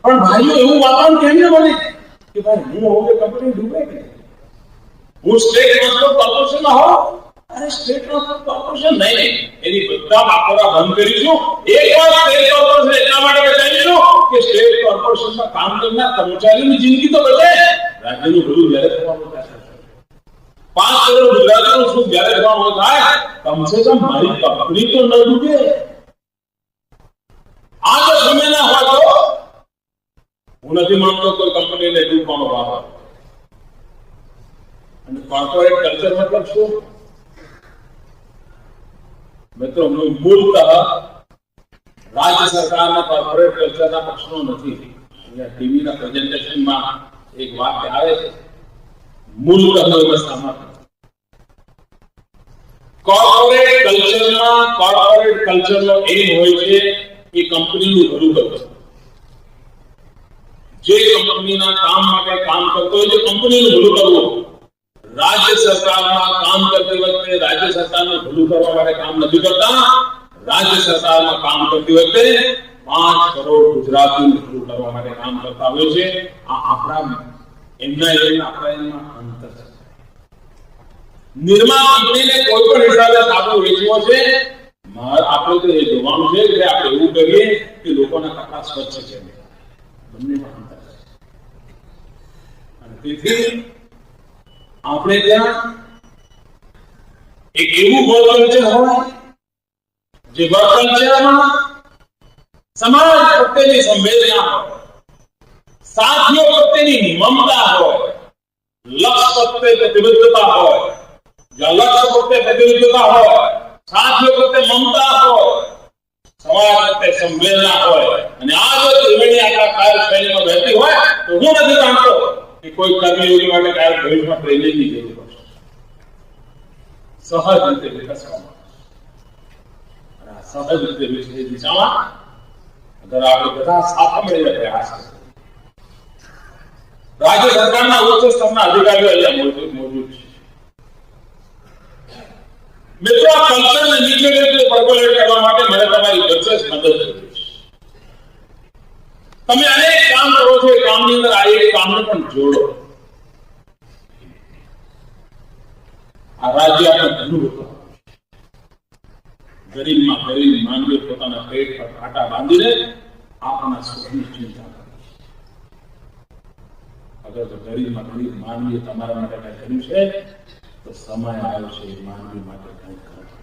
પણ ભાઈઓ એવું વાતાવરણ કેમને બને કે ભાઈ હું હવે કંપની ડૂબે કે હું સ્ટેટ ટ્રાન્સપોર્ટ કોર્પોરેશનમાં હોઉં? અરે સ્ટેટ ટ્રાન્સપોર્ટ કોર્પોરેશન નહીં, એની બધા વાપરવા બંધ કરીશું. એકવાર સ્ટેટ કોર્પોરેશન એટલા માટે બચાવીશું કે સ્ટેટ કોર્પોરેશનમાં કામ કરનાર કર્મચારીની જિંદગી તો બચે, રાજ્યનું બધું જ્યારે થવાનું થાય. 5 કરોડ ગુજરાતીનું સુખ જ્યારે થવાનું થાય, કમસે કમ મારી કંપની તો ન ડૂબે. આ જો સમય ના હોય તો હું નથી માનતો કોઈ કંપનીને ડૂબવાનો વારો. અને કોર્પોરેટ કલ્ચર મતલબ શું મિત્રો? મૂળતઃ રાજ્ય સરકારના કોર્પોરેટ કલ્ચરના પ્રશ્નો નથી. અહીંયા ટીવીના પ્રેઝન્ટેશનમાં એક વાક્ય આવે છે, મૂળતઃ વ્યવસ્થામાં કોર્પોરેટ કલ્ચરનો એમ હોય છે કે કંપનીનું ભલું કરવું. જે કંપનીના કામ માટે કામ કરતો હોય છે કંપનીનું ભલું કરવું. રાજ્ય સરકારમાં કામ કરતી વખતે રાજ્ય સરકારનું ભલું કરવા માટે કામ નથી કરતા. રાજ્ય સરકારમાં કામ કરતી વખતે 5 કરોડ ગુજરાતીનું ભલું કરવા માટે કામ કરતા હોય છે. આ આપણા એમના અંતર છે. નિર્મા કંપનીને કોઈ પણ હિસાબે સાબુ વેચવો છે, આપણે તો એ જોવાનું છે કે આપણે એવું કરીએ કે લોકોના કપડા સ્વચ્છ છે. બંનેમાં અંતર છે. અને તેથી આપણે ત્યાં એક એવું વર્ક કલ્ચર હોય જે વર્ક કલ્ચરમાં સમાજ પ્રત્યેની સંવેદના હોય, સાથીઓ પ્રત્યેની મમતા હોય, લક્ષ્ય પ્રત્યે પ્રતિબદ્ધતા હોય. જ્યાં લક્ષ્ય પ્રત્યે પ્રતિબદ્ધતા હોય, સાથીઓ પ્રત્યે મમતા હોય, સમાજ પ્રત્યે સંવેદના હોય, અને આ જો ત્રિવેણી આપણા કાર્યશૈલીમાં રહેતી હોય તો હું નથી માનતો કે કોઈ કર્મયોગી માટે કાયમ ભવિષ્યમાં ટ્રેનિંગની જરૂર પડશે. સહજ રીતે વિકસવામાં અને આ સહજ રીતે વિકસતી દિશામાં અગર આપણે બધા સાથે મળીને પ્રયાસ કરીએ. રાજ્ય સરકારના ઉચ્ચ સ્તરના અધિકારીઓ અહીંયા મોજૂદ છે. મિત્રો, આ કલ્ચરને નીચે રીતે પરકોલેટ કરવા માટે મને તમારી વિશેષ મદદ જરૂર છે. તમે અનેક કામ કરો છો, એ કામની અંદર આ એક કામને પણ જોડો. આ રાજ્ય આપણે ઘણું બધું ગરીબમાં ગરીબ માનવી પોતાના પેટ પર કાંટા બાંધીને આપણા સુખની ચિંતા કરે. અગર તો ગરીબમાં ગરીબ માનવી તમારા માટે કઈ કર્યું છે તો સમય આવ્યો છે માનવી માટે કંઈક કરો.